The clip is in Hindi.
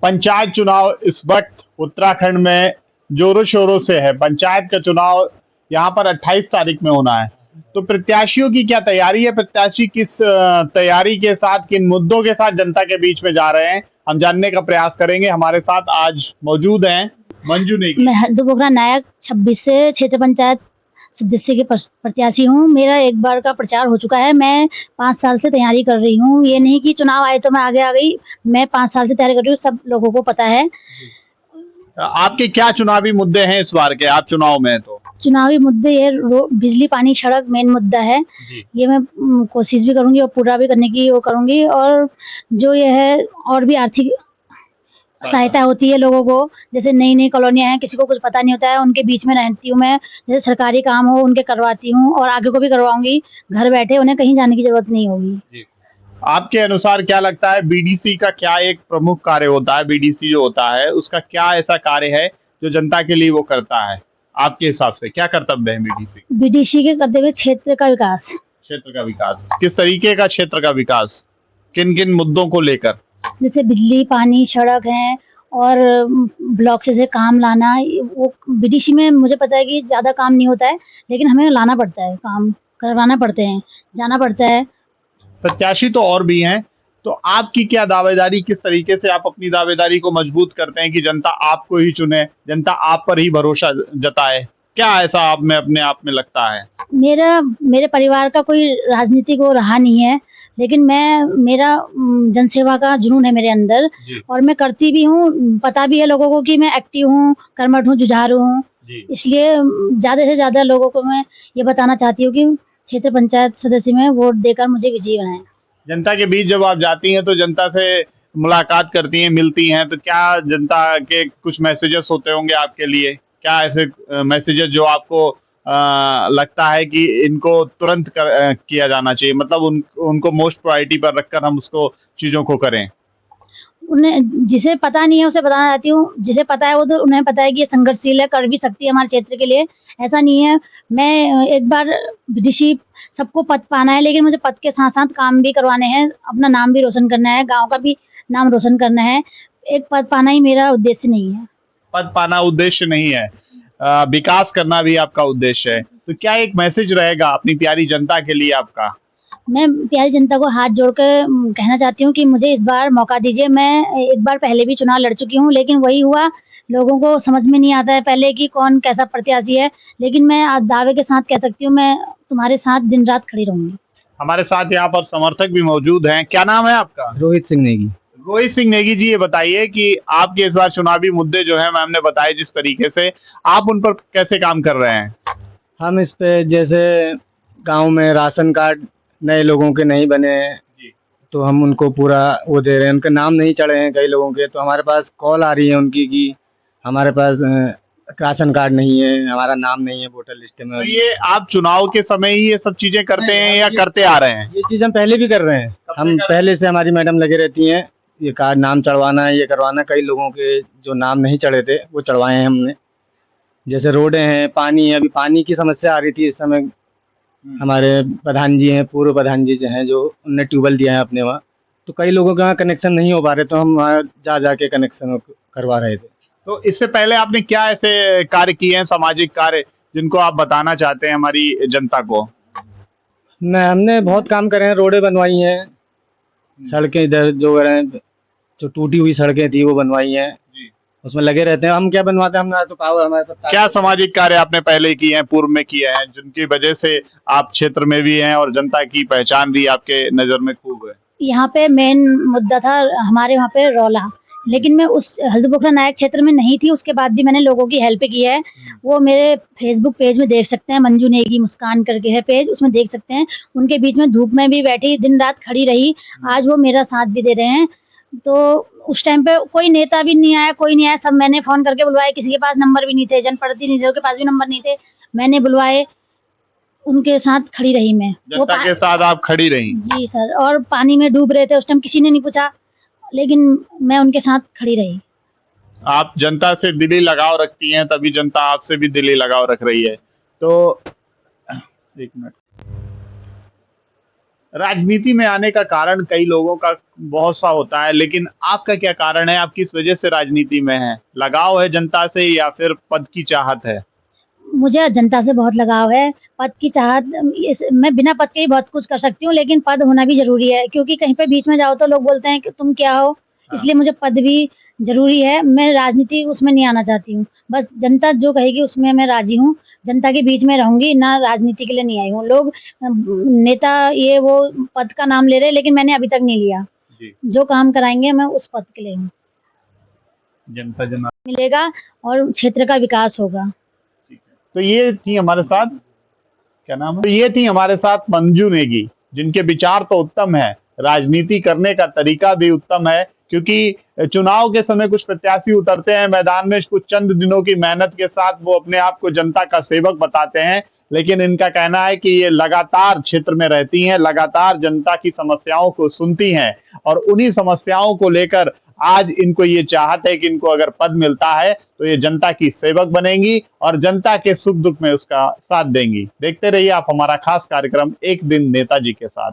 पंचायत चुनाव इस वक्त उत्तराखंड में जोरों शोरों से है। पंचायत का चुनाव यहाँ पर 28 तारीख में होना है। तो प्रत्याशियों की क्या तैयारी है? प्रत्याशी किस तैयारी के साथ, किन मुद्दों के साथ जनता के बीच में जा रहे हैं, हम जानने का प्रयास करेंगे। हमारे साथ आज मौजूद हैं मंजू नेगी। मैं हल्दू नायक 26 से क्षेत्र पंचायत सदस्य के प्रत्याशी हूँ। मेरा एक बार का प्रचार हो चुका है। मैं 5 साल से तैयारी कर रही हूँ। ये नहीं कि चुनाव आए तो मैं आगे आ गई। मैं 5 साल से तैयारी कर रही हूँ, सब लोगों को पता है। आपके क्या चुनावी मुद्दे हैं इस बार के? आप चुनाव में हैं तो चुनावी मुद्दे ये बिजली, पानी, सड़क मेन मुद्दा है। ये मैं कोशिश भी करूंगी और पूरा भी करने की वो करूंगी। और जो ये है, और भी आर्थिक सहायता होती है लोगों को। जैसे नई नई कॉलोनियां हैं, किसी को कुछ पता नहीं होता है, उनके बीच में रहती हूँ मैं। जैसे सरकारी काम हो उनके करवाती हूँ और आगे को भी करवाऊंगी। घर बैठे उन्हें कहीं जाने की जरूरत नहीं होगी। आपके अनुसार क्या लगता है, बीडीसी का क्या एक प्रमुख कार्य होता है? बीडीसी जो होता है उसका क्या ऐसा कार्य है जो जनता के लिए वो करता है? आपके हिसाब से क्या कर्तव्य है बीडीसी? बीडीसी के कर्तव्य क्षेत्र का विकास। क्षेत्र का विकास किस तरीके का? क्षेत्र का विकास किन किन मुद्दों को लेकर? जैसे बिजली, पानी, सड़क है और ब्लॉक से काम लाना। वो बीडीसी में मुझे पता है कि ज्यादा काम नहीं होता है, लेकिन हमें लाना पड़ता है, काम करवाना पड़ते हैं, जाना पड़ता है। प्रत्याशी तो और भी हैं, तो आपकी क्या दावेदारी, किस तरीके से आप अपनी दावेदारी को मजबूत करते हैं कि जनता आपको ही चुने, जनता आप पर ही भरोसा जताए? क्या ऐसा आप में अपने आप में लगता है? मेरे परिवार का कोई राजनीतिक वो रहा नहीं है, लेकिन मेरा जनसेवा का जुनून है मेरे अंदर और मैं करती भी हूँ। पता भी है लोगों को कि मैं एक्टिव हूँ, कर्मठ हूँ, जुझारू हूँ। इसलिए ज़्यादा से ज़्यादा लोगों को मैं ये बताना चाहती हूँ कि क्षेत्र पंचायत सदस्य में वोट देकर मुझे विजयी बनाएं। जनता के बीच जब आप जाती हैं तो जनता से मुलाकात करती हैं, मिलती हैं, तो क्या जनता के कुछ मैसेजेस होते होंगे आपके लिए? क्या ऐसे मैसेजेस जो आपको लगता है कि इनको तुरंत किया जाना चाहिए, मतलब उनको मोस्ट प्रायोरिटी पर रखकर हम उसको चीजों को करें? उन्हें जिसे पता नहीं है उसे बताना चाहती हूँ। जिसे पता है वो तो उन्हें पता है कि ये संघर्षशील है, कर भी सकती है हमारे क्षेत्र के लिए। ऐसा नहीं है। मैं एक बार विदेशी सबको पद पाना है, लेकिन मुझे पद के साथ-साथ काम भी करवाने हैं, अपना नाम भी रोशन करना है, गाँव का भी नाम रोशन करना है। एक पद पाना ही मेरा उद्देश्य नहीं है। पद पाना उद्देश्य नहीं है, विकास करना भी आपका उद्देश्य है। तो क्या एक मैसेज रहेगा अपनी प्यारी जनता के लिए आपका? मैं प्यारी जनता को हाथ जोड़ कर कहना चाहती हूँ कि मुझे इस बार मौका दीजिए। मैं एक बार पहले भी चुनाव लड़ चुकी हूँ, लेकिन वही हुआ, लोगों को समझ में नहीं आता है पहले कि कौन कैसा प्रत्याशी है। लेकिन मैं आज दावे के साथ कह सकती हूँ, मैं तुम्हारे साथ दिन-रात खड़ी रहूँगी। हमारे साथ यहाँ पर समर्थक भी मौजूद हैं। क्या नाम है आपका? रोहित सिंह नेगी। रोहित सिंह नेगी जी, ये बताइए कि आपके इस बार चुनावी मुद्दे जो है मैम ने बताए जिस तरीके से, आप उन पर कैसे काम कर रहे हैं? हम इस पे जैसे गांव में राशन कार्ड नए लोगों के नहीं बने हैं, तो हम उनको पूरा वो दे रहे हैं। उनके नाम नहीं चढ़े हैं कई लोगों के, तो हमारे पास कॉल आ रही है उनकी कि हमारे पास राशन कार्ड नहीं है, हमारा नाम नहीं है वोटर लिस्ट में। तो ये आप चुनाव के समय ही ये सब चीजें करते हैं या करते आ रहे हैं? ये चीज़ हम पहले भी कर रहे हैं। हम पहले से, हमारी मैडम लगे रहती हैं, ये कार्ड नाम चढ़वाना है, ये करवाना। कई लोगों के जो नाम नहीं चढ़े थे वो चढ़वाए हैं हमने। जैसे रोडें हैं, पानी है, अभी पानी की समस्या आ रही थी इस समय। हमारे प्रधान जी हैं, पूर्व प्रधान जी जो हैं, जो उनने ट्यूबवेल दिया है अपने वहाँ, तो कई लोगों के वहाँ कनेक्शन नहीं हो पा रहे, तो हम वहाँ जा के कनेक्शन करवा रहे थे। तो इससे पहले आपने क्या ऐसे कार्य किए हैं, सामाजिक कार्य, जिनको आप बताना चाहते हैं हमारी जनता को? हमने बहुत काम करे हैं, रोडें बनवाई हैं, सड़कें इधर जो जो टूटी हुई सड़कें थी वो बनवाई हैं, उसमें लगे रहते हैं। हम क्या बनवाते हैं, हमने तो कहा हमारे पास। क्या सामाजिक कार्य आपने पहले किए हैं, पूर्व में किए हैं, जिनकी वजह से आप क्षेत्र में भी हैं और जनता की पहचान भी आपके नजर में खूब है? यहाँ पे मेन मुद्दा था हमारे वहाँ पे रौला, लेकिन मैं उस हल्दू नायक क्षेत्र में नहीं थी। उसके बाद भी मैंने लोगों की हेल्प की है। वो मेरे फेसबुक पेज में देख सकते हैं, मंजू नेगी मुस्कान करके है पेज, उसमें देख सकते हैं। उनके बीच में धूप में भी बैठी, दिन रात खड़ी रही। आज वो मेरा साथ भी दे रहे हैं। तो उस टाइम पे कोई नेता भी नहीं आया, कोई नहीं आया, सब मैंने फ़ोन करके बुलवाए। किसी के पास नंबर भी नहीं थे, जनप्रतिनिधियों के पास भी नंबर नहीं थे, मैंने बुलवाए। उनके साथ खड़ी रही मैं। जनता के साथ आप खड़ी रही? जी सर। और पानी में डूब रहे थे उस टाइम, किसी ने नहीं पूछा, लेकिन मैं उनके साथ खड़ी रही। आप जनता से दिली लगाव रखती हैं, तभी जनता आपसे भी दिली लगाव रख रही है। तो एक मिनट, राजनीति में आने का कारण कई लोगों का बहुत सा होता है, लेकिन आपका क्या कारण है? आप किस वजह से राजनीति में हैं? लगाव है जनता से या फिर पद की चाहत है? मुझे जनता से बहुत लगाव है। पद की चाहत मैं बिना पद के ही बहुत कुछ कर सकती हूँ, लेकिन पद होना भी ज़रूरी है, क्योंकि कहीं पे बीच में जाओ तो लोग बोलते हैं कि तुम क्या हो? हाँ। इसलिए मुझे पद भी ज़रूरी है। मैं राजनीति उसमें नहीं आना चाहती हूँ। बस जनता जो कहेगी उसमें मैं राज़ी हूँ। जनता के बीच में रहूँगी, ना राजनीति के लिए नहीं आई हूँ। लोग नेता ये वो पद का नाम ले रहे हैं, लेकिन मैंने अभी तक नहीं लिया। जी। जो काम कराएँगे मैं उस पद के लिए हूँ। जनता जना मिलेगा और क्षेत्र का विकास होगा। ठीक है। तो ये थी हमारे साथ, क्या नाम है? तो ये थी हमारे साथ मंजू नेगी, जिनके विचार तो उत्तम है, राजनीति करने का तरीका भी उत्तम है, क्योंकि चुनाव के समय कुछ प्रत्याशी उतरते हैं मैदान में, कुछ चंद दिनों की मेहनत के साथ वो अपने आप को जनता का सेवक बताते हैं, लेकिन इनका कहना है कि ये लगातार क्षेत्र में रहती हैं, लगातार जनता की समस्याओं को सुनती हैं और उन्हीं समस्याओं को लेकर आज इनको ये चाहत है कि इनको अगर पद मिलता है तो ये जनता की सेवक बनेंगी और जनता के सुख दुख में उसका साथ देंगी। देखते रहिए आप हमारा खास कार्यक्रम एक दिन नेताजी के साथ।